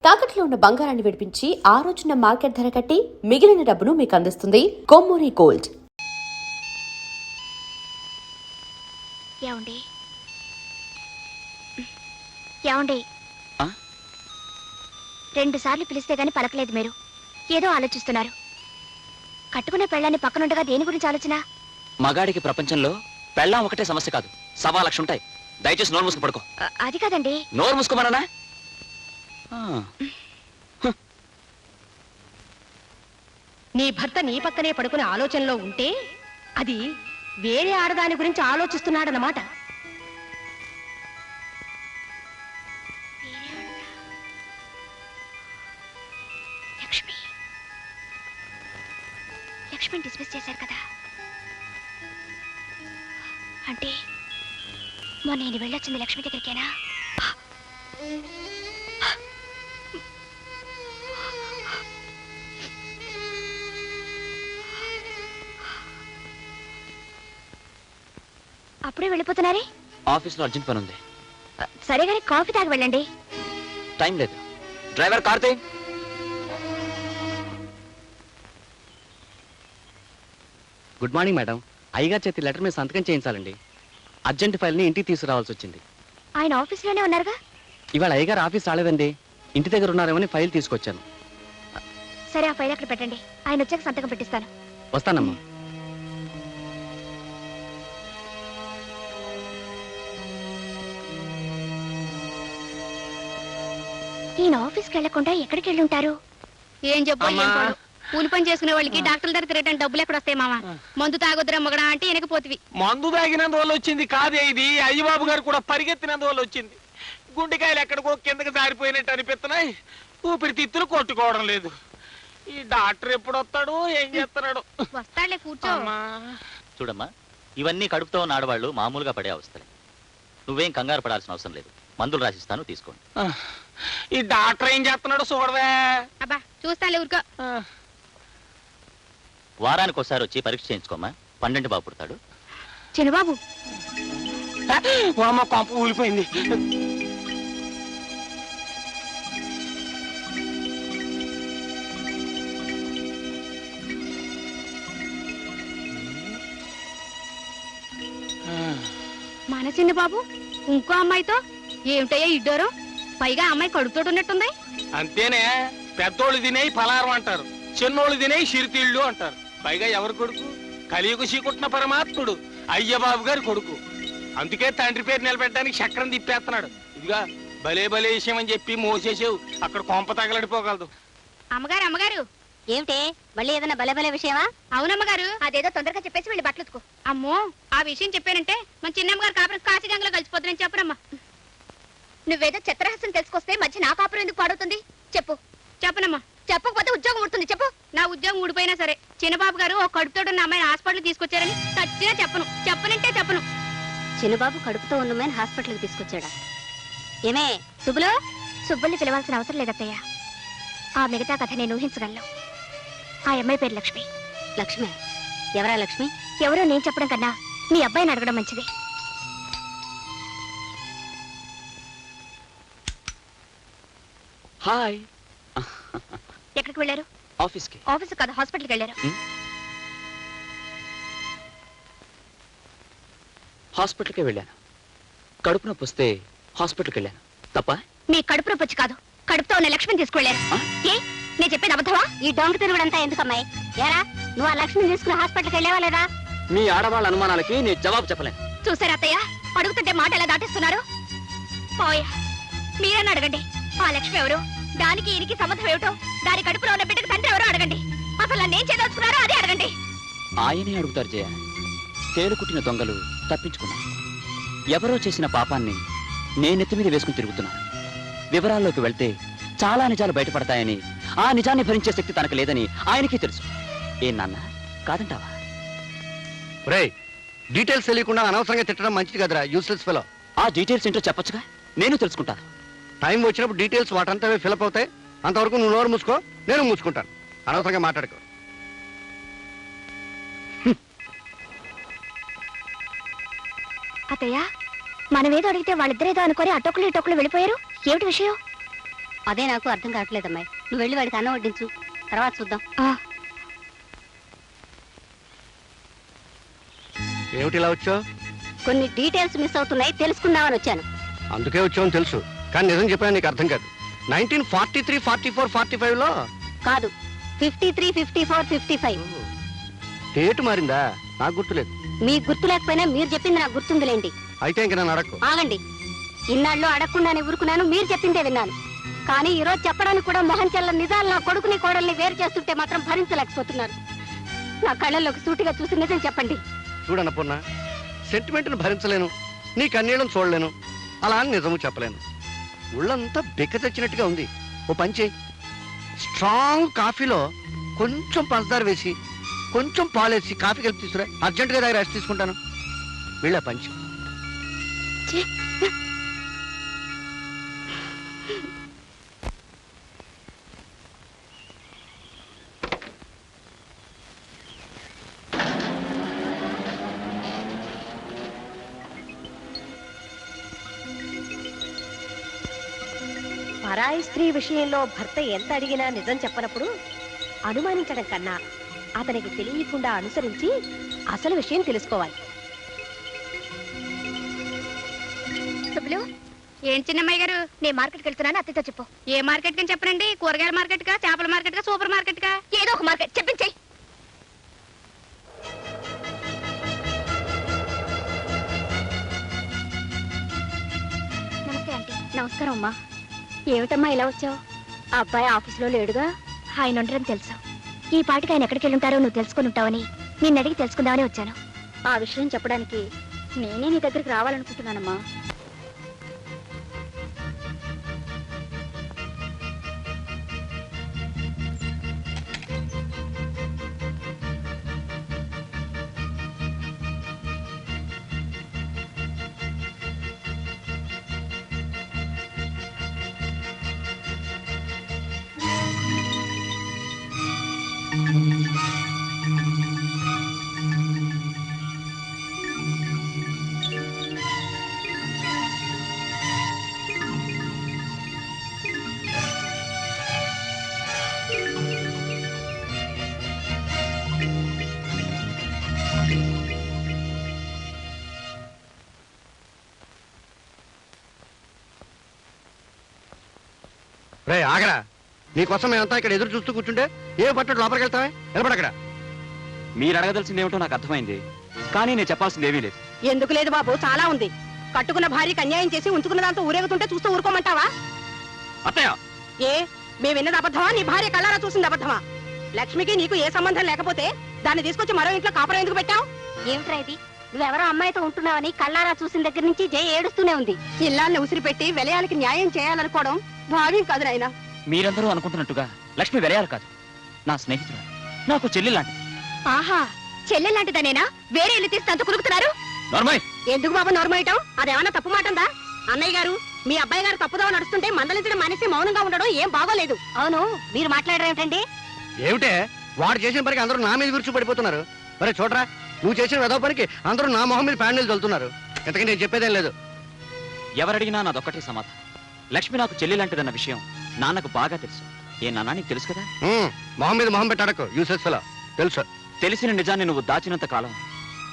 తాకట్లో ఉన్న బంగారాన్ని విడిపించి ఆ రోజున మార్కెట్ ధర కట్టి మిగిలిన డబ్బును మీకు అందిస్తుంది కొమ్మూరి గోల్డ్. ఏమండి ఏమండి 2 సార్లు పిలిస్తే గాని పలకలేదు. మీరు ఏదో ఆలోచిస్తున్నారు. కట్టుకునే పెళ్ళాన్ని పక్కనుండగా దేని గురించి ఆలోచన? మగాడికి ప్రపంచంలో పెళ్ళాం ఒకటే సమస్య కాదు, 1.25 లక్షలు ఉంటాయి. దయచేసి నోరు మూసుకు పడుకో. అది కాదండి. నోరు మూసుకోమన్నా. నీ భర్త నీ పక్కనే పడుకునే ఆలోచనలో ఉంటే అది వేరే ఆడదాని గురించి ఆలోచిస్తున్నాడన్నమాట. లక్ష్మిని డిస్మిస్ చేశారు కదా, అంటే మొన్న నేను వెళ్ళొచ్చింది లక్ష్మి దగ్గరికేనా? అప్పుడే వెళ్ళిపోతున్నారే? ఆఫీస్లో అర్జెంట్ పని ఉంది. సరే గానీ కాఫీ తాగి వెళ్ళండి. టైం లేదు. Driver Karthi. Good morning madam. అయ్యగారి చేతి లెటర్ మీద సంతకం చేయించాలండి. అర్జెంట్ ఫైల్ని ఇంటికి తీసుకురావాల్సి వచ్చింది. ఆయన ఆఫీస్లోనే ఉన్నారుగా? ఇవాళ అయ్యగారు ఆఫీస్ రాలేదండి, ఇంటి దగ్గర ఉన్నారేమని ఫైల్ తీసుకొచ్చాను. సరే, ఆ ఫైల్ అక్కడ పెట్టండి. ఆయన వచ్చాక సంతకం పెట్టిస్తాను. వస్తానమ్మా. ఈయన ఆఫీస్కి వెళ్లకుండా ఎక్కడికి వెళ్ళి ఉంటారు? ఏం చెప్పు, కూలి పని చేసుకునే వాళ్ళకి డాక్టర్ దగ్గర తిరగడానికి డబ్బులు ఎక్కడ వస్తాయి మామ? మందు తాగొద్దురా మగడా అంటే వెనకపోతివి. మందు తాగినందువల్ల వచ్చింది కాదే ఇది. అయ్యబాబు గారు కూడా పరిగెత్తినందువల్ల వచ్చింది. గుండెకాయలు ఎక్కడికో కిందకి జారిపోయినట్టు అనిపిస్తున్నాయి. ఊపిరితిత్తులు కొట్టుకోవడం లేదు. ఈ డాక్టర్ ఎప్పుడు వస్తాడు, ఏం చేస్తున్నాడు? వస్తాడులే, కూర్చో. చూడమ్మా, ఇవన్నీ కడుపుతో ఉన్న ఆడవాళ్ళు మామూలుగా పడే అవస్థలే. నువ్వేం కంగారు పడాల్సిన అవసరం లేదు. మందులు రాసిస్తాను, తీసుకోండి. ఈ డాక్టర్ ఏం చేస్తున్నాడు చూడవే. అబ్బా చూస్తానులే, ఊరుకో. వారానికి ఒకసారి వచ్చి పరీక్ష చేయించుకోమ్మా. 12 బాబు పుడతాడు. చిన్నబాబు, అమ్మ కొంప ఊలిపోయింది. మన చిన్న బాబు ఇంకో అమ్మాయితో ఏమిటయ్యా ఇడ్డోరం? పైగా అమ్మాయి కడుపుతోటి ఉన్నట్టుంది. అంతేనే, పెద్దోళ్ళు తినేయి పలారం అంటారు, చిన్నోళ్ళు తినేయి సిరితీళ్ళు అంటారు. పైగా ఎవరు కొడుకు? కలియుగ శ్రీకుట్న పరమాత్ముడు అయ్యబాబు గారి కొడుకు. అందుకే తండ్రి పేరు నిలబెట్టడానికి చక్రం తిప్పేస్తున్నాడు. ఇదిగా భలే భలే విషయం అని చెప్పి మోసేసావు, అక్కడ కొంప తగలడిపోగలదు. అమ్మగారు అమ్మగారు, ఏమిటే మళ్ళీ ఏదైనా భలే భలే విషయమా? అవునమ్మగారు. అదేదో తొందరగా చెప్పేసి వెళ్ళి బట్టలు ఉతుకో. అమ్మో, ఆ విషయం చెప్పానంటే మన చిన్నమ్మగారు కాపురం కాశీగంగలో కలిసిపోతుందని చెప్పరమ్మా. నువ్వేదో చిత్రహాసం తెలుసుకొస్తే మధ్య నా కాపురం ఎందుకు పాడవుతుంది? చెప్పు. చెప్పనమ్మా. చెప్పకపోతే ఉద్యోగం ఉడుతుంది. చెప్పు. నా ఉద్యోగం ఊడిపోయినా సరే చిన్నబాబు గారు ఒక కడుపుతోటి ఉన్న అమ్మాయిని హాస్పిటల్ తీసుకొచ్చారని ఖచ్చితంగా చెప్పను. చెప్పనంటే చెప్పను. చిన్నబాబు కడుపుతో ఉన్నమని హాస్పిటల్కి తీసుకొచ్చాడా? ఏమే సుబ్బులు? సుబ్బుల్ని పిలవాల్సిన అవసరం లేదత్తయ్య. ఆ మిగతా కథ నేను ఊహించగలను. ఆ అమ్మాయి పేరు లక్ష్మి. లక్ష్మి? ఎవరా లక్ష్మి? ఎవరో నేను చెప్పడం కన్నా మీ అబ్బాయిని అడగడం మంచిది. హాయ్. ఎక్కడికి వెళ్ళారు? ఆఫీస్కి. ఆఫీస్ కాదు, హాస్పిటల్కి వెళ్ళారు. హాస్పిటల్కి వెళ్ళాను. కడుపు నొప్పి వస్తే హాస్పిటల్కి వెళ్ళాను. తప్ప? మీ కడుపు నొప్పి కాదు, కడుపుతో ఉన్న లక్ష్మిని తీసుకువెళ్ళారు. ఏ నేను చెప్పేది అబద్ధమా? ఈ డొంక తిరుగుడంతా ఎందుకమ్మాయి? ఏరా, నువ్వు ఆ లక్ష్మిని తీసుకుని హాస్పిటల్కి వెళ్ళావా లేదా? మీ ఆడవాళ్ళ అనుమానాలకి నేను జవాబు చెప్పలేను. చూసారా అత్తయ్య, అడుగుతుంటే మాట ఎలా దాటిస్తున్నారు? పోయా, మీరన్నా అడగండి. ఆ లక్ష్మి ఎవరు, దానికి ఈయనకి సంబంధం ఏమిటో, దాని కడుపులో ఉన్న బిడ్డకు తండ్రి ఎవరో అడగండి. అసలు నన్ను ఏం చేయదలుచుకున్నారో అదే అడగండి. ఆయనే అడుగుతారు జయ. తేలు కుట్టిన దొంగలు తప్పించుకున్నాను. ఎవరో చేసిన పాపాన్ని నేనెత్తి మీద వేసుకుని తిరుగుతున్నాను. వివరాల్లోకి వెళ్తే చాలా నిజాలు బయటపడతాయని, ఆ నిజాన్ని భరించే శక్తి తనకు లేదని ఆయనకి తెలుసు. ఏం నాన్న, కాదంటావా? డీటెయిల్స్ తెలియకుండా అనవసరంగా తిట్టడం మంచిది కదరా, యూస్లెస్ ఫెలో. ఆ డీటెయిల్స్ ఏంటో చెప్పొచ్చుగా, నేను తెలుసుకుంటాను. టైం వచ్చినప్పుడు డీటెయిల్స్ వాటంతా ఫిలప్ అవుతాయి. అంతవరకు నువ్వు నోరు మూసుకో, నేను మూసుకుంటాను. అనవసరంగా మాట్లాడుకో. అత్తయ్య, మనమేదో అడిగితే వాళ్ళిద్దరేదో అనుకొని అటొక్కులు ఇటొక్కులు వెళ్ళిపోయారు. ఏమిటి విషయం? అదే నాకు అర్థం కావట్లేదమ్మాయి. నువ్వు వెళ్ళి వాడికి అన్నం వడ్డించు, తర్వాత చూద్దాం. ఏమిటి ఇలా వచ్చావు? కొన్ని డీటెయిల్స్ మిస్ అవుతున్నాయి, తెలుసుకుందామని వచ్చాను. అందుకే వచ్చావని తెలుసు, కానీ నిజం చెప్పినా నీకు అర్థం కాదు. 1943, 44, 45లో కాదు, 53, 54, 55. డేట్ మారిందా? నాకు గుర్తులేదు. మీకు గుర్తు లేకపోయినా మీరు చెప్పింది నాకు గుర్తుందిలేండి. అయితే ఇంక నన్ను అడక్కు. ఆగండి. ఇన్నాళ్ళు అడగకుండానే ఊరుకున్నాను, మీరు చెప్పిందే విన్నాను. కానీ ఈ రోజు చెప్పడానికి కూడా మొహం చెల్ల నిజాలు నా కొడుకుని కోడల్ని వేరు చేస్తుంటే మాత్రం భరించలేకపోతున్నారు. నా కళ్ళల్లోకి సూటిగా చూసి నిజం చెప్పండి. చూడన్నపూర్ణ, సెంటిమెంట్ను భరించలేను, నీ కన్నీళ్ళను చూడలేను, అలా అని నిజము చెప్పలేను. ఒళ్ళంతా బెక్క తెచ్చినట్టుగా ఉంది. ఓ పంచి, స్ట్రాంగ్ కాఫీలో కొంచెం పంచదార వేసి కొంచెం పాలేసి కాఫీ కలిపి తీసుకురా. అర్జెంటుగా దగ్గర రెస్ట్ తీసుకుంటాను. వీళ్ళ పంచి. పరాయి స్త్రీ విషయంలో భర్త ఎంత అడిగినా నిజం చెప్పనప్పుడు అనుమానించడం కన్నా అతనికి తెలియకుండా అనుసరించి అసలు విషయం తెలుసుకోవాలి. సుబ్బులు, ఏం చిన్నమ్మాయి గారు, నేను మార్కెట్కి వెళ్తున్నాను, అత్తతో చెప్పు. ఏ మార్కెట్ కని చెప్పనండి? కూరగాయల మార్కెట్ కా, చేపల మార్కెట్ కా, సూపర్ మార్కెట్ కా? ఏదో ఒక మార్కెట్ చెప్పించాయి. నమస్తే ఆంటీ. నమస్కారం అమ్మా. ఏమిటమ్మా ఇలా వచ్చావు? ఆ అబ్బాయి ఆఫీసులో లేడుగా. ఆయన ఉండరని తెలుసు. ఈ పాటికి ఆయన ఎక్కడికి వెళ్ళుంటారో నువ్వు తెలుసుకుని ఉంటావని నిన్ను అడిగి తెలుసుకుందామని వచ్చాను. ఆ విషయం చెప్పడానికి నేనే నీ దగ్గరికి రావాలనుకుంటున్నానమ్మా. రే ఆగరా, నీకోసం మేమంతా ఇక్కడ ఎదురు చూస్తూ కూర్చుంటే ఏ పట్టడు లోపలికి వెళ్తావే? నిలబడక్కడ. మీరు అడగదలసింది ఏమిటో నాకు అర్థమైంది, కానీ నేను చెప్పాల్సింది ఏమీ లేదు. ఎందుకు లేదు బాబు, చాలా ఉంది. కట్టుకున్న భార్యకి అన్యాయం చేసి ఉంచుకున్న దాంతో ఊరేగుతుంటే చూస్తూ ఊరుకోమంటావా? అత్తయ్య, ఏ మేము విన్నది అబద్ధమా? నీ భార్య కళ్ళారా చూసింది అబద్ధమా? లక్ష్మికి నీకు ఏ సంబంధం లేకపోతే దాన్ని తీసుకొచ్చి మరో ఇంట్లో కాపురం ఎందుకు పెట్టావు? ఏమిట్రా ఇది? నువ్వెవరో అమ్మాయితో ఉంటున్నావని కళ్ళారా చూసిన దగ్గర నుంచి జయ ఏడుస్తూనే ఉంది. ఇల్లాన్ని ఉసిరిపెట్టి విలయాలకి న్యాయం చేయాలనుకోవడం భావ్యం కాదు నాయనా. మీరందరూ అనుకుంటున్నట్టుగా లక్ష్మి వెలయాలు కాదు, నా స్నేహితురాలు, నాకు చెల్లి లాంటిది. ఆహా, చెల్లెలాంటిదనేనా వేరే ఇల్లు తీసి అంత కులుకుతున్నారు? నార్మల్. ఎందుకు బాబు నోరమోయటం? అదేమన్నా తప్పు మాటందా? అన్నయ్య గారు, మీ అబ్బాయి గారు తప్పుదో నడుస్తుంటే మందలించడం మానేసి మౌనంగా ఉండడం ఏం బాగోలేదు. అవును, మీరు మాట్లాడడం ఏమిటండి? ఏమిటే, వాడు చేసిన పనికి అందరూ నా మీద విరుచు పడిపోతున్నారు. మరి చూడరా, నువ్వు చేసిన వెదవ పనికి అందరూ నా మొహం మీద ప్యాండిల్ చల్లుతున్నారు. ఇంతకీ నేను చెప్పేదేం లేదు. ఎవరడిగినా నాదొక్కటే సమాధానం. లక్ష్మి నాకు చెల్లి లాంటిదన్న విషయం నాన్నకు బాగా తెలుసు. ఏ నాన్న, నీకు తెలుసు కదా? మొహం మీద మొహం పెట్టాడకు, యూసెస్ ఫెలో. తెలుసు. తెలిసిన నిజాన్ని నువ్వు దాచినంత కాలం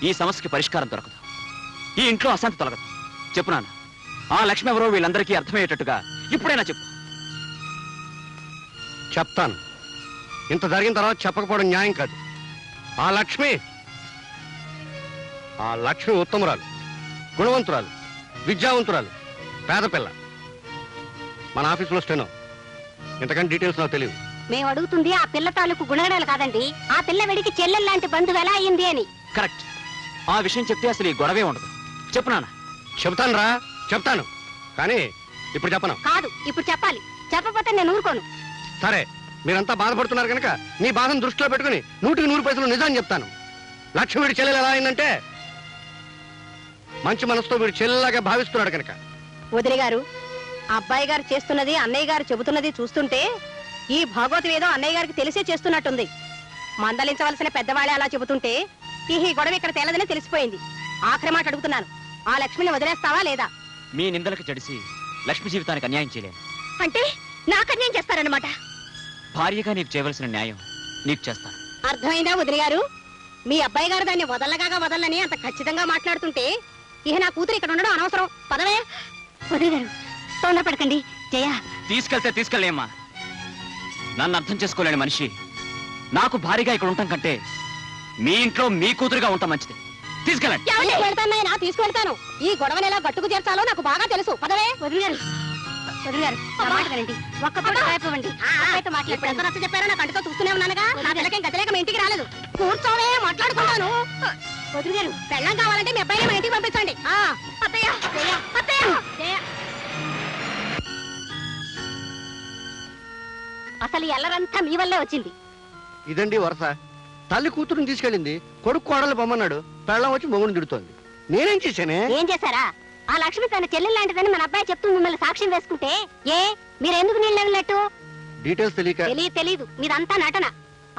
ఈ సమస్యకి పరిష్కారం దొరకదు, ఈ ఇంట్లో అశాంతి తొలగదు. చెప్పు నాన్న, ఆ లక్ష్మి ఎవరో వీళ్ళందరికీ అర్థమయ్యేటట్టుగా ఇప్పుడైనా చెప్పు. చెప్తాను. ఇంత జరిగిన తర్వాత చెప్పకపోవడం న్యాయం కాదు. ఆ లక్ష్మి ఉత్తమురాలు, గుణవంతురాలు, విద్యావంతురాలు, పేద పిల్ల. మన ఆఫీసులో స్టెనో. ఇంతకంటే డీటెయిల్స్ నాకు తెలియదు. మేము అడుగుతుంది ఆ పిల్ల తాలూకు గుణగణాలు కాదండి, ఆ పిల్ల వెడికి చెల్లెల్లాంటి బంధువు ఎలా అయింది అని. కరెక్ట్. ఆ విషయం చెప్తే అసలు ఈ గొడవే ఉండదు. చెప్పు నాన్న. చెప్తాను రా, చెప్తాను, కానీ ఇప్పుడు చెప్పను. కాదు, ఇప్పుడు చెప్పాలి. చెప్పకపోతే నేను ఊరుకోను. సరే, మీరంతా బాధపడుతున్నారు కనుక మీ బాధను దృష్టిలో పెట్టుకుని 100కి 100 పైసలు నిజాన్ని చెప్తాను. లక్ష్మి వీడి చెల్లెలు ఎలా అయిందంటే, మంచి మనసుతో వీడు చెల్లెలాగా భావిస్తున్నాడు కనుక. వదిలి గారు, అబ్బాయి గారు చేస్తున్నది అన్నయ్య గారు చెబుతున్నది చూస్తుంటే ఈ భాగవతం ఏదో అన్నయ్య గారికి తెలిసే చేస్తున్నట్టుంది. మందలించవలసిన పెద్దవాళ్ళే అలా చెబుతుంటే ఈ గొడవ ఇక్కడ తేలదని తెలిసిపోయింది. ఆఖరి మాట అడుగుతున్నాను, ఆ లక్ష్మిని వదిలేస్తావా లేదా? మీ నిందలకు జడిసి లక్ష్మి జీవితానికి అన్యాయం చేయలేను. అంటే నాకు అన్యాయం చేస్తారన్నమాట. భార్యగా నీకు చేయవలసిన న్యాయం నీకు చేస్తాను. అర్థమైందా వదిన గారు? మీ అబ్బాయి గారు దాన్ని వదలని అంత ఖచ్చితంగా మాట్లాడుతుంటే ఇక నా కూతురు ఇక్కడ ఉండడం అనవసరం. పదవే. వదిన గారు తొందరపడకండి. జయ తీసుకెళ్తే తీసుకెళ్ళేమ్మా. నన్ను అర్థం చేసుకోలేని మనిషి నాకు భారీగా ఇక్కడ ఉండటం కంటే మీ ఇంట్లో మీ కూతురుగా ఉంటాం మంచిది. తీసుకెళ్ళండి. తీసుకెళ్తాను. ఈ గొడవని ఎలా గట్టుకు చేర్చాలో నాకు బాగా తెలుసు. పదవే. వదిన గారు నా మాట వినండి. ఒక్క పూట రాయిపోవండి. అబ్బాయితో మాట్లాడతాను. ఎంత నచ్చ చెప్పారో నా కంటితో చూస్తూనే ఉన్నానుగా. నా పిల్లకేం గతిలేక మీ ఇంటికి రాలేదు. కూర్చోవే, మాట్లాడుకున్నాను. వదిన గారు పెళ్ళం కావాలంటే మీ అబ్బాయిని మా ఇంటికి పంపించండి. అత్తయ్య జయ అత్తయ్య జయ. అసలు ఎల్లరంతా మీ వల్లే వచ్చింది. ఇదండి వరస. తల్లి కూతురుని తీసుకెళ్ళింది, కొడుకు కోడలు పొమ్మన్నాడు, పెళ్ళం వచ్చి మొగుడు తిడుతోంది. నేనేం చేశానే? ఏం చేశారా? ఆ లక్ష్మి తన చెల్లెలు లాంటిదని మన అబ్బాయి చెప్తూ మిమ్మల్ని సాక్ష్యం వేసుకుంటే మీరు ఎందుకు నీళ్ళన్నట్టు? డీటెయిల్స్ తెలియక. తెలీదు. మీదంతా నటన.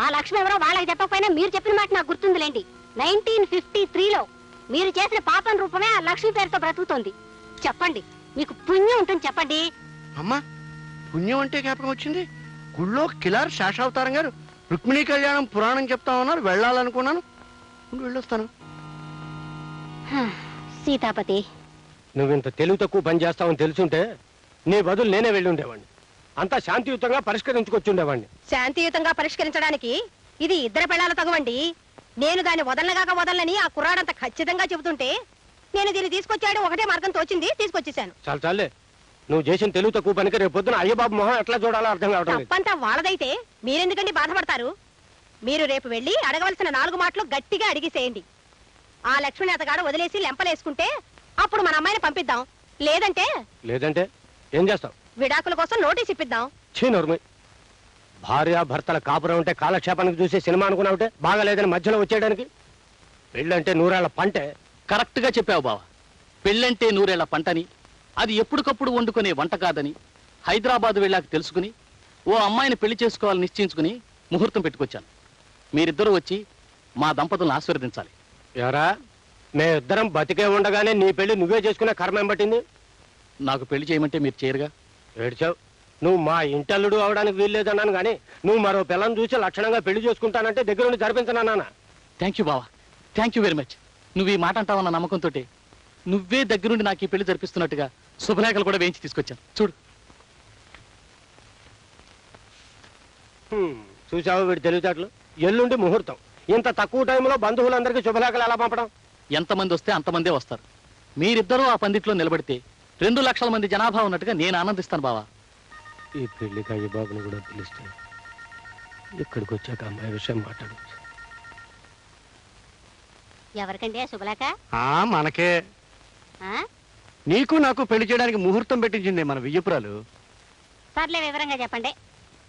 ఆ లక్ష్మి ఎవరో వాళ్ళకి చెప్పకపోయినా మీరు చెప్పిన మాట నాకు గుర్తుందిలేండి. 1953లో మీరు చేసిన పాపం రూపమే ఆ లక్ష్మి పేరుతో బ్రతుకుతోంది. చెప్పండి, మీకు పుణ్యం ఉంటుంది. చెప్పండి. అమ్మా, పుణ్యం అంటే జ్ఞాపకం వచ్చింది. గుళ్ళో కిలార్ శేషావతారం గారు రుక్మిణీ కళ్యాణం పురాణం చెప్తామన్నారు, వెళ్ళాలనుకున్నాను. వెళ్ళొస్తాను. సీతాపతి, నువ్వింత తెలుగు తక్కువ పని చేస్తావని తెలుసుంటే నీ బదులు నేనే వెళ్ళి ఉండేవాడిని. అంతా శాంతియుతంగా పరిష్కరించుకొచ్చి ఉండేవాడిని. శాంతియుతంగా పరిష్కరించడానికి ఇది ఇద్దరు పెళ్ళాల తగవండి. నేను దాన్ని వదలనని ఆ కుర్రాడంత ఖచ్చితంగా చెబుతుంటే నేను దీన్ని తీసుకొచ్చాడు ఒకటే మార్గం తోచింది, తీసుకొచ్చేసాను. చాలే, నువ్వు చేసిన తెలుగు తక్కువ పనికి రేపు పొద్దున అయ్యబాబు మొహం ఎట్లా చూడాలో అర్థం కావడం లేదు. తప్పంతా వాళ్ళదైతే మీరెందుకండి బాధపడతారు? మీరు రేపు వెళ్ళి అడగవలసిన 4 మాటలు గట్టిగా అడిగిసేయండి. ఆ లక్ష్మణి అతగాడు వదిలేసి లెంపలేసుకుంటే అప్పుడు మన అమ్మాయిని పంపిద్దాం. లేదంటే ఏం చేస్తావు? విడాకుల కోసం నోటీస్ ఇప్పిద్దాం. చీనోర్మి. భార్య భర్తల కాపురం ఉంటే కాలక్షేపానికి చూసే సినిమా అనుకున్నావుంటే బాగాలేదని మధ్యలో వచ్చేయడానికి. పెళ్ళంటే 100 ఏళ్ల పంటే. కరెక్ట్ గా చెప్పావు బావ. పెళ్ళంటే 100 ఏళ్ల పంటని, అది ఎప్పటికప్పుడు వండుకునే వంట కాదని హైదరాబాద్ వెళ్ళాక తెలుసుకుని ఓ అమ్మాయిని పెళ్లి చేసుకోవాలని నిశ్చయించుకుని ముహూర్తం పెట్టుకొచ్చాను. మీరిద్దరూ వచ్చి మా దంపతులను ఆశీర్వదించాలి. ఎవరా, మేమిద్దరం బతికే ఉండగానే నీ పెళ్లి నువ్వే చేసుకునే కర్మ ఏం పట్టింది? నాకు పెళ్లి చేయమంటే మీరు చేయరుగా. ఏడ్చావు. నువ్వు మా ఇంటల్లుడు అవడానికి వీల్లేదన్నాను కానీ నువ్వు మరో పిల్లని చూసి లక్షణంగా పెళ్లి చేసుకుంటానంటే దగ్గర నుండి జరిపించనన్నా. థ్యాంక్ యూ బావా, థ్యాంక్ యూ వెరీ మచ్. నువ్వు ఈ మాట అంటావన్న నమ్మకంతో నువ్వే దగ్గరుండి నాకు ఈ పెళ్లి జరిపిస్తున్నట్టుగా శుభలేఖలు కూడా వేయించి తీసుకొచ్చాను. చూడు. చూసావు వీడి తెలివితేటలు. ఎల్లుండి ముహూర్తం. ఇంత తక్కువ టైంలో బంధువులందరికీ శుభలేఖలు ఎలా పంపడం? ఎంతమంది వస్తే అంతమందే వస్తారు. మీరిద్దరూ ఆ పందిట్లో నిలబడితే 2 లక్షల మంది జనాభా ఉన్నట్టుగా నేను ఆనందిస్తాను బావా. ఈ పెళ్లికి అయ్య బాబుని కూడా పిలిస్తే ఇక్కడికి వచ్చాక అమ్మాయి విషయం మాట్లాడచ్చు. ఎవరికండి ఆ శుభలేఖ? మనకే. నీకు నాకు పెళ్లి చేయడానికి ముహూర్తం పెట్టించింది మన వియ్యపురాలు. సర్లే, వివరంగా చెప్పండి.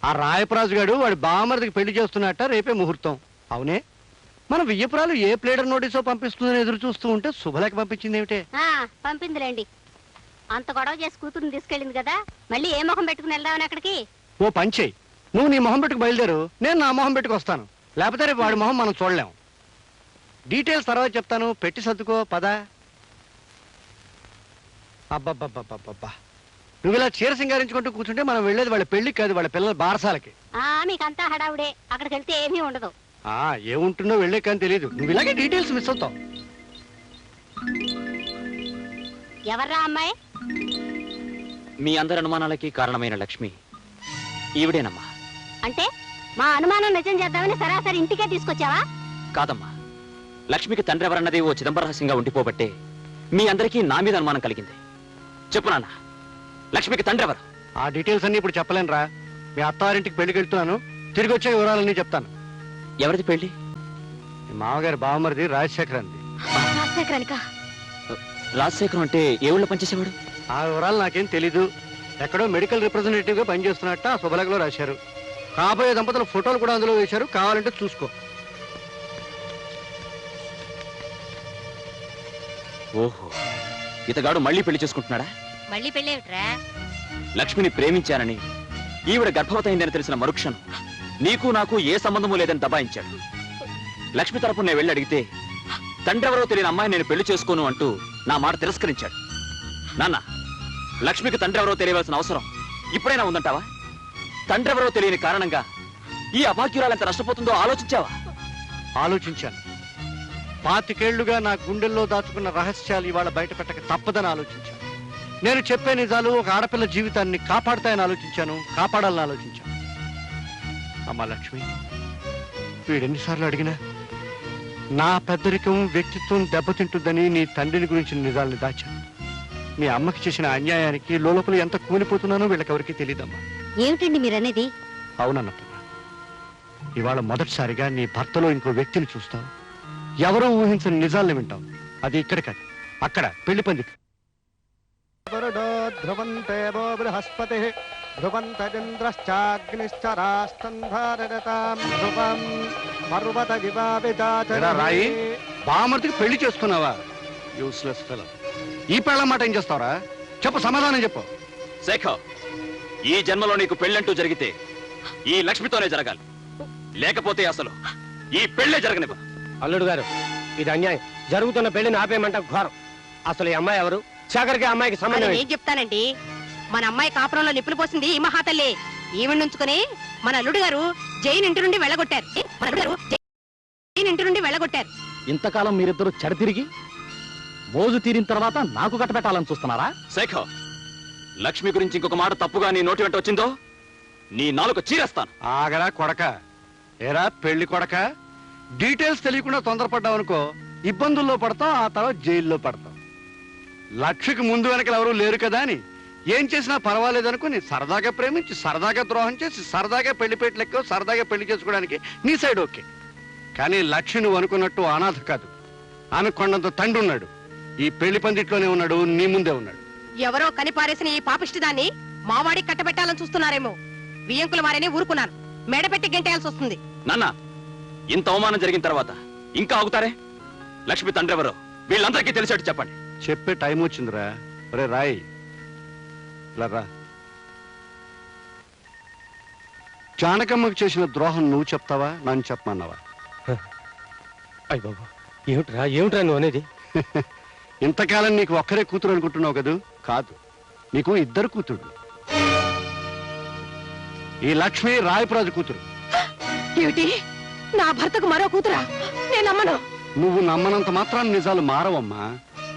ఆ రాయపరాజు గారు వాడి బామర్దికి పెళ్లి చేస్తున్నట్ట రేపే ముహూర్తం. అవునే, మన వియ్యపురాలు ఏ ప్లేడర్ నోటీసో పంపిస్తుందని ఎదురు చూస్తూ ఉంటే శుభలేఖ పంపించింది ఏమిటే? పంపిందిలేండి. అంత గొడవ చేసి కూతురుని తీసుకెళ్ళింది కదా, మళ్ళీ ఏ మొహం పెట్టుకుని వెళ్దామని అక్కడికి? ఓ పంచేయి, నువ్వు నీ మొహం పెట్టుకు బయలుదేరు, నేను నా మొహం పెట్టుకు వస్తాను. లేకపోతే రేపు వాడి మొహం మనం చూడలేం. డీటెయిల్స్ తర్వాత చెప్తాను, పెట్టి సర్దుకో. పద. అబ్బబ్బబ్బబ్బబ్బా, నువ్వు ఇలా చీర సింగారించుకుంటూ కూర్చుంటే మనం వెళ్ళేది వాళ్ళ పెళ్లికి కాదు, వాళ్ళ పిల్లల బారసాలకి. మీకంతా హడావుడే. అక్కడికి వెళ్తే ఏమీ ఉండదు. ఏముంటుందో వెళ్ళే కానీ తెలియదు. నువ్వు ఇలాగే డీటెయిల్స్ మిస్ అవుతావు. ఎవర్రా అమ్మాయి? మీ అందరి అనుమానాలకి కారణమైన లక్ష్మి ఈవిడేనమ్మా. అంటే మా అనుమానం నిజం చేద్దామని సరాసరి ఇంటికే తీసుకొచ్చావా? కాదమ్మా, లక్ష్మికి తండ్రి ఎవరన్నది ఓ చిదంబరహస్యంగా ఉండిపోబట్టే మీ అందరికీ నా మీద అనుమానం కలిగింది. చెప్పు నాన్న, లక్ష్మికి తండ్రి ఎవరు? ఆ డీటెయిల్స్ అన్ని ఇప్పుడు చెప్పలేనురా. మీ అత్తారింటికి పెళ్లికి వెళ్తున్నాను, తిరిగి వచ్చే వివరాలన్నీ చెప్తాను. ఎవరిది పెళ్లి? మీ మామగారి బావమరిది రాజశేఖర్ అంది. రాజశేఖరం అంటే ఏ ఊళ్ళో పనిచేసేవాడు? ఆ వివరాలు నాకేం తెలీదు. ఎక్కడో మెడికల్ రిప్రజెంటేటివ్ గా పనిచేస్తున్నట్ట ఆ శుభలేఖలో రాశారు. కాబోయే దంపతుల ఫోటోలు కూడా అందులో వేశారు, కావాలంటే చూసుకో. ఓహో, ఇతగాడు మళ్ళీ పెళ్లి చేసుకుంటున్నాడా? మళ్ళీ పెళ్ళేమిట్రా? లక్ష్మిని ప్రేమించానని, ఈవిడ గర్భవతయిందని తెలిసిన మరుక్షణం నీకు నాకు ఏ సంబంధము లేదని దబాయించాడు. లక్ష్మి తరపున నేను వెళ్ళి అడిగితే తండ్రి ఎవరో తెలియని అమ్మాయి నేను పెళ్లి చేసుకోను అంటూ నా మాట తిరస్కరించాడు. నాన్న, లక్ష్మికి తండ్రి ఎవరో తెలియవలసిన అవసరం ఇప్పుడైనా ఉందంటావా? తండ్రి ఎవరో తెలియని కారణంగా ఈ అభాగ్యురాలు ఎంత నష్టపోతుందో ఆలోచించావా? ఆలోచించాను. 25 ఏళ్లుగా నా గుండెల్లో దాచుకున్న రహస్యాలు ఇవాళ బయట పెట్టక తప్పదని ఆలోచించాను. నేను చెప్పే నిజాలు ఒక ఆడపిల్ల జీవితాన్ని కాపాడతాయని ఆలోచించాను, కాపాడాలని ఆలోచించాను. అమ్మా లక్ష్మి, వీడెన్నిసార్లు అడిగినా నా పెద్దరికం వ్యక్తిత్వం దెబ్బతింటుందని నీ తండ్రిని గురించిన నిజాల్ని దాచాను. మీ అమ్మకి చేసిన అన్యాయానికి లోపల ఎంత కూలిపోతున్నానో వీళ్ళకెవరికి తెలియదమ్మా. ఏమిటండి మీరనేది? అవునన్నప్పుడు ఇవాళ మొదటిసారిగా నీ భర్తలో ఇంకో వ్యక్తిని చూస్తావు. ఎవరో ఊహించని నిజాల్ని వింటావు. అది ఇక్కడ కాదు, అక్కడ పెళ్లి పందికి. ధ్రువంతే బృహస్పతి రాయి బామర్తికి పెళ్లి చేస్తున్నావా? Useless fellow. ఈ పెళ్ళ మాట ఏం చేస్తావరా? చెప్పు, సమాధానం చెప్పు. శేఖర్, ఈ జన్మలో నీకు పెళ్ళంటూ జరిగితే ఈ లక్ష్మితోనే జరగాలి, లేకపోతే అసలు ఈ పెళ్ళే జరగనివ్వ. అల్లుడు గారు, ఇది అన్యాయం. జరుగుతున్న పెళ్లిని ఆపేయమంట ఘోరం. అసలు ఈ అమ్మాయి ఎవరు? శేఖర్కి అమ్మాయికి సంబంధం ఏం చెప్తానండి, మన అమ్మాయి కాపురంలో నిప్పులు పోసింది ఈ మహాతల్లి. ఈవిడ నుంచుకుని మన అల్లుడు గారు జైన్ ఇంటి నుండి వెళ్ళగొట్టారు. ఇంతకాలం మీరిద్దరూ చెడతిరిగి మోజు తీరిన తర్వాత నాకు కట్టబెట్టాలని చూస్తున్నారా? శేఖర్, లక్ష్మి గురించి ఇంకొక మాట తప్పుగా నీ నోటి వెంట వచ్చిందో నీ నాలుక చీరేస్తాను. ఆగరా కొడక. ఏరా పెళ్లి కొడక, డీటెయిల్స్ తెలియకుండా తొందరపడ్డావనుకో ఇబ్బందుల్లో పడతాం, ఆ తర్వాత జైల్లో పడతాం. లక్ష్మికి ముందు వెనకలు ఎవరూ లేరు కదా అని ఏం చేసినా పర్వాలేదు అనుకుని సరదాగా ప్రేమించి సరదాగా ద్రోహం చేసి సరదాగా పెళ్లిపేట లెక్క సరదాగా పెళ్లి చేసుకోవడానికి నీ సైడ్ ఓకే. కానీ లక్ష్మి నువ్వు అనుకున్నట్టు అనాథ కాదు. ఆమె కొండంత తండ్రి ఉన్నాడు. ఈ పెళ్లి పందిట్లోనే ఉన్నాడు, నీ ముందే ఉన్నాడు. ఎవరో కనిపారేసిన ఈ పాపిష్టి దాన్ని మావాడికి కట్టబెట్టాలని చూస్తున్నారేమో. బియ్యంకుల వారిని ఊరుకున్నాను, మెడపెట్టి గెంటేయాల్సి వస్తుంది. నాన్న, ఇంత అవమానం జరిగిన తర్వాత ఇంకా ఆగుతారే? లక్ష్మి తండ్రి ఎవరో వీళ్ళందరికీ తెలిసేట్టు చెప్పండి. చెప్పే టైం వచ్చిందిరా. ఒరే రాయ్, ఇలా రా. జానకమ్మకు చేసిన ద్రోహం నువ్వు చెప్తావా, నన్ను చెప్పమన్నావా? అయ్య బాబు, ఏమిట్రా నువ్వు అనేది? ఇంతకాలం నీకు ఒక్కరే కూతురు అనుకుంటున్నావు కదూ? కాదు, నీకు 2 కూతురు. ఈ లక్ష్మి రాయపురాజు కూతురు. ఏమిటి, నా భర్తకు మరో కూతురా? నేను నమ్మను. నువ్వు నమ్మనంత మాత్రాన్ని నిజాలు మారవమ్మా.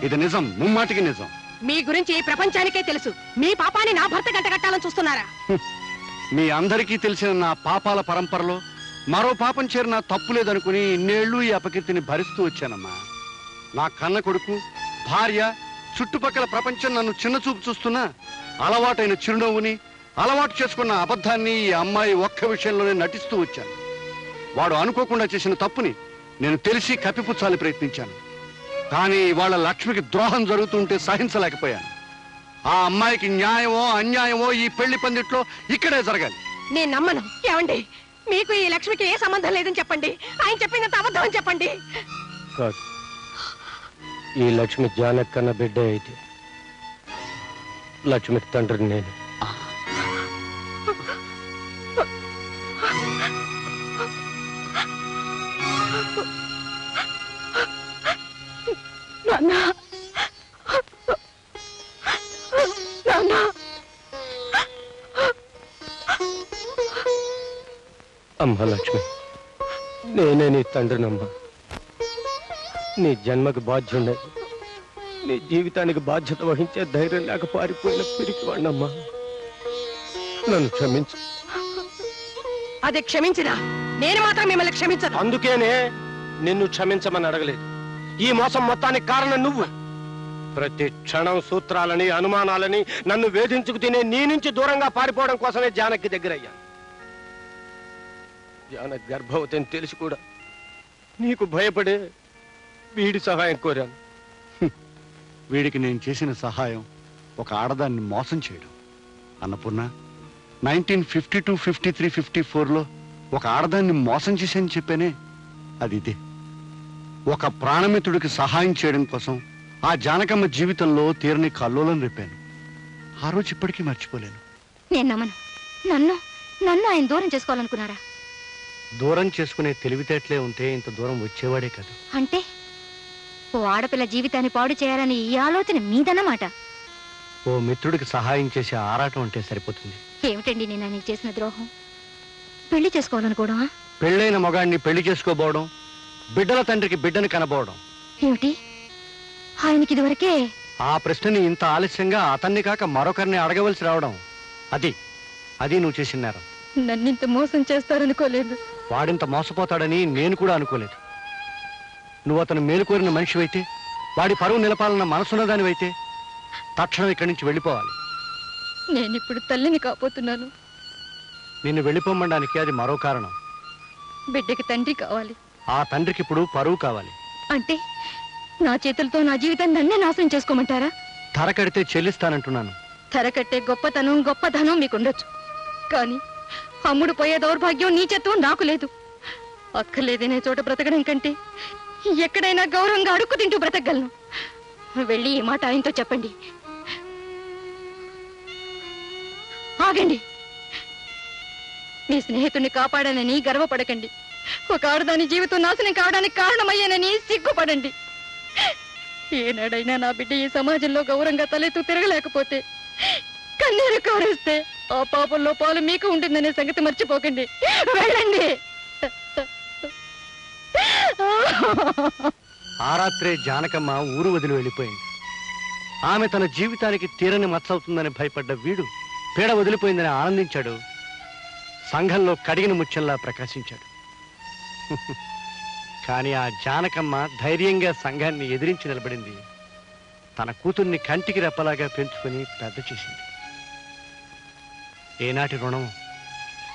ఇది నిజం, ముమ్మాటికి నిజం. మీ గురించి ఈ ప్రపంచానికే తెలుసు. మీ పాపాన్ని నా భర్త గంట కట్టాలని చూస్తున్నారా? మీ అందరికీ తెలిసిన నా పాపాల పరంపరలో మరో పాపం చేరిన తప్పు లేదనుకుని ఇన్నేళ్లు ఈ అపకీర్తిని భరిస్తూ వచ్చానమ్మా. నా కన్న కొడుకు, భార్య, చుట్టుపక్కల ప్రపంచం నన్ను చిన్న చూపు చూస్తున్నా అలవాటైన చిరునవ్వుని, అలవాటు చేసుకున్న అబద్ధాన్ని ఈ అమ్మాయి ఒక్క విషయంలోనే నటిస్తూ వచ్చాను. వాడు అనుకోకుండా చేసిన తప్పుని నేను తెలిసి కప్పిపుచ్చాలని ప్రయత్నించాను. కానీ ఇవాళ లక్ష్మికి ద్రోహం జరుగుతుంటే సహించలేకపోయాను. ఆ అమ్మాయికి న్యాయమో అన్యాయమో ఈ పెళ్లి పందిట్లో ఇక్కడే జరగాలి. నేను నమ్మను. ఏమండి, మీకు ఈ లక్ష్మికి ఏ సంబంధం లేదని చెప్పండి. ఆయన చెప్పిందంత అబద్ధం అని చెప్పండి. కాదు, ఈ లక్ష్మి జానకన్న బిడ్డ అయితే లక్ష్మికి తండ్రిని నేను. అమ్మా లక్ష్మి, నేనే నీ తండ్రినమ్మా. నీ జన్మకు బాధ్యుండే, నీ జీవితానికి బాధ్యత వహించే ధైర్యం లేక పారిపోయిన పిరికివాణ్ణమ్మా. నన్ను క్షమించు. అది క్షమించినా నేను మాత్రం మిమ్మల్ని క్షమించను. అందుకేనే నిన్ను క్షమించమని అడగలేదు. ఈ మోసం మొత్తానికి కారణం నువ్వు. ప్రతి క్షణం సూత్రాలని, అనుమానాలని నన్ను వేధించుకు తినే నీ నుంచి దూరంగా పారిపోవడం కోసమే జానకి దగ్గరయ్యా. జానకి గర్భవతి అని తెలిసి కూడా నీకు భయపడే వీడి సహాయం కోరాను. వీడికి నేను చేసిన సహాయం ఒక ఆడదాన్ని మోసం చేయడం. అన్నపూర్ణ, 1952, 53, 54లో ఒక ఆడదాన్ని మోసం చేశానని చెప్పానే, అది ఇదే. ఒక ప్రాణమిత్రుడికి సహాయం చేయడం కోసం ఆ జానకమ్మ జీవితంలో తీరని కల్లోలను రేపాను. ఆ రోజు ఇప్పటికీ మర్చిపోలేను. నేను నమ్మను. నన్ను ఆయన దూరం చేసుకోవాలనుకున్నారా? దూరం చేసుకునే తెలివితేటలే ఉంటే ఇంత దూరం వచ్చేవాడే కాదు. అంటే ఓ ఆడపిల్ల జీవితాన్ని పాడు చేయాలని ఈ ఆలోచన మీదన్నమాట. ఓ మిత్రుడికి సహాయం చేసే ఆరాటం అంటే సరిపోతుంది. ఏమిటండి నేను నీకు చేసిన ద్రోహం? పెళ్లి చేసుకోవాలనుకోవడమా? పెళ్ళైన మగాడిని పెళ్లి చేసుకోబోవడం, బిడ్డల తండ్రికి బిడ్డని కనబోవడం. ఏమిటి ఆయనకి ఇదివరకే? ఆ ప్రశ్నని ఇంత ఆలస్యంగా అతన్ని కాక మరొకరిని అడగవలసి రావడం, అది నువ్వు చేసిన నేరం. నన్నింత మోసం చేస్తారనుకోలేదు. వాడింత మోసపోతాడని నేను కూడా అనుకోలేదు. నువ్వు అతను మేలుకోరిన మనిషివైతే, వాడి పరువు నిలపాలన్న మనసున్నదానివైతే తక్షణం ఇక్కడి నుంచి వెళ్ళిపోవాలి. నేనిప్పుడు తల్లిని కాబోతున్నాను. నిన్ను వెళ్ళిపోమనడానికి అది మరో కారణం. బిడ్డకి తండ్రి కావాలి. ఆ తండ్రికి ఇప్పుడు పరువు కావాలి. అంటే నా చేతులతో నా జీవితాన్ని నన్నే నాశనం చేసుకోమంటారా? ధర కడితే చెల్లిస్తానంటున్నాను. ధర కట్టే గొప్పతనం మీకుండొచ్చు, కానీ అమ్ముడు పోయే దౌర్భాగ్యం నీచత్వం నాకు లేదు. అక్కర్లేదనే చోట బ్రతకడం కంటే ఎక్కడైనా గౌరవంగా అడుక్కు తింటూ బ్రతకగలను. వెళ్ళి ఈ మాట ఆయనతో చెప్పండి. ఆగండి. మీ స్నేహితుడిని కాపాడానని గర్వపడకండి. ఒక ఆడదాని జీవితం నాశనం కావడానికి కారణమయ్యానని సిగ్గుపడండి. ఏనాడైనా నా బిడ్డ ఈ సమాజంలో గౌరవంగా తలెత్తు తిరగలేకపోతే, కన్నీరు కారేస్తే ఆ పాపంలో పాలు మీకు ఉంటుందనే సంగతి మర్చిపోకండి. వెళ్ళండి. ఆ రాత్రే జానకమ్మ ఊరు వదిలి వెళ్ళిపోయింది. ఆమె తన జీవితానికి తీరని మచ్చవుతుందని భయపడ్డ వీడు పీడ వదిలిపోయిందని ఆనందించాడు. సంఘంలో కడిగిన ముత్యంలా ప్రకాశించాడు. కానీ ఆ జానకమ్మ ధైర్యంగా సంఘాన్ని ఎదిరించి నిలబడింది. తన కూతుర్ని కంటికి రెప్పలాగా పెంచుకుని పెద్ద చేసింది. ఏనాటి రుణం!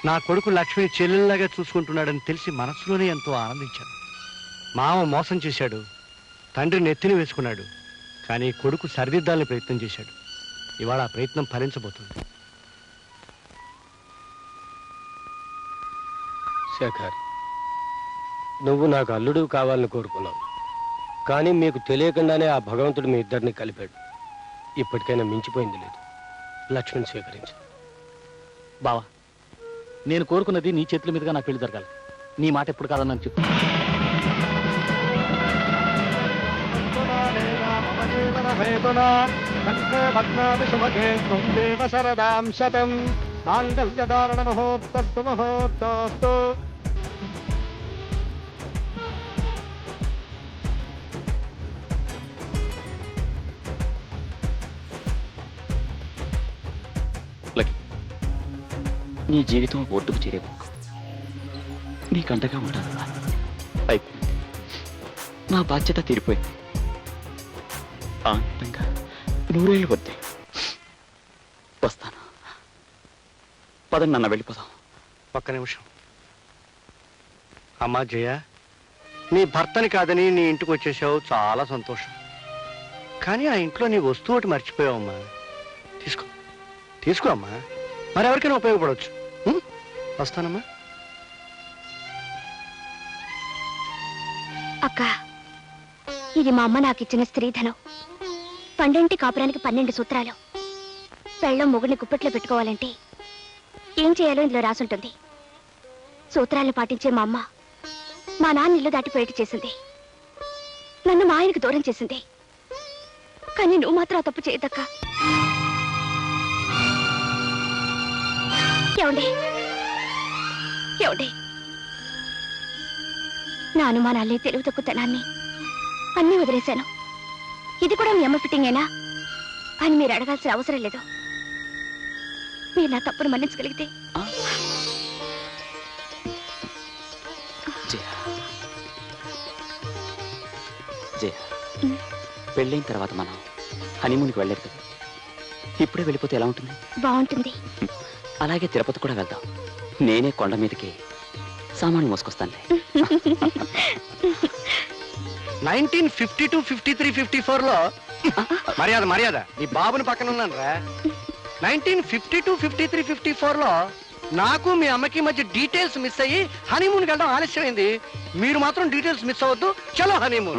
నా కొడుకు లక్ష్మిని చెల్లెల్లాగా చూసుకుంటున్నాడని తెలిసి మనసులోనే ఎంతో ఆనందించాడు. మామ మోసం చేశాడు, తండ్రిని ఎత్తిని వేసుకున్నాడు. కానీ కొడుకు సరిదిద్దాలని ప్రయత్నం చేశాడు. ఇవాళ ఆ ప్రయత్నం ఫలించబోతుంది. శేఖర్, నువ్వు నాకు అల్లుడు కావాలని కోరుకున్నావు, కానీ మీకు తెలియకుండానే ఆ భగవంతుడు మీ ఇద్దరిని కలిపాడు. ఇప్పటికైనా మించిపోయింది లేదు. లక్ష్మిని స్వీకరించు. బావా, నేను కోరుకున్నది నీ చేతుల మీదుగా నా పెళ్లి జరగాలి. నీ మాట ఎప్పుడు కాదన్నాను చెప్పు. నీ జీవితం ఒడ్డుకు చేరేవు. నీకు అండగా ఉంటాను. అయిపోయింది. నా బాధ్యత తీరిపోయింది. ఆనందంగా నూరేళ్ళు వద్దే. వస్తాను. పదండి నన్ను వెళ్ళిపోదాం. ఒక్క నిమిషం. అమ్మా జయ, నీ భర్తని కాదని నీ ఇంటికి వచ్చేసావు, చాలా సంతోషం. కానీ ఆ ఇంట్లో నీ వస్తువు ఒకటి మర్చిపోయావమ్మా. తీసుకో అమ్మా, మరెవరికైనా ఉపయోగపడవచ్చు. వస్తానమ్మా. అక్క, ఇది మా అమ్మ నాకు ఇచ్చిన స్త్రీధనం. 12 కాపురానికి 12 సూత్రాలు. పెళ్ళం మొగుడిని గుప్పెట్లో పెట్టుకోవాలంటే ఏం చేయాలో ఇందులో రాసుంటుంది. సూత్రాలను పాటించే మా అమ్మ మా నాన్న ఇల్లు దాటిపోయేట్టు చేసింది. నన్ను మా ఆయనకు దూరం చేసింది. కానీ నువ్వు మాత్రం ఆ తప్పు చేయదక్క. ఏమండి నా అనుమానాల్ని, తెలుగు తక్కువతనాన్ని అన్నీ వదిలేశాను. ఇది కూడా మీ అమ్మ ఫిట్టింగేనా అని మీరు అడగాల్సిన అవసరం లేదు. మీరు నా తప్పును మన్నించగలిగితే. పెళ్ళైన తర్వాత మనం హనీమూన్కి వెళ్ళలేదు కదా. ఇప్పుడే వెళ్ళిపోతే ఎలా ఉంటుంది? బాగుంటుంది. అలాగే తిరుపతి కూడా వెళ్దాం. నేనే కొండ మీదకి సామాను మోసుకొస్తానులే. 1952, 53, 54లో మర్యాద నీ బాబుని పక్కన ఉన్నాను రా. 1952, 53, 54లో నాకు మీ అమ్మకి మధ్య డీటెయిల్స్ మిస్ అయ్యి హనీమూన్కి వెళ్ళడం ఆలస్యమైంది. మీరు మాత్రం డీటెయిల్స్ మిస్ అవ్వద్దు. చలో హనీమూన్.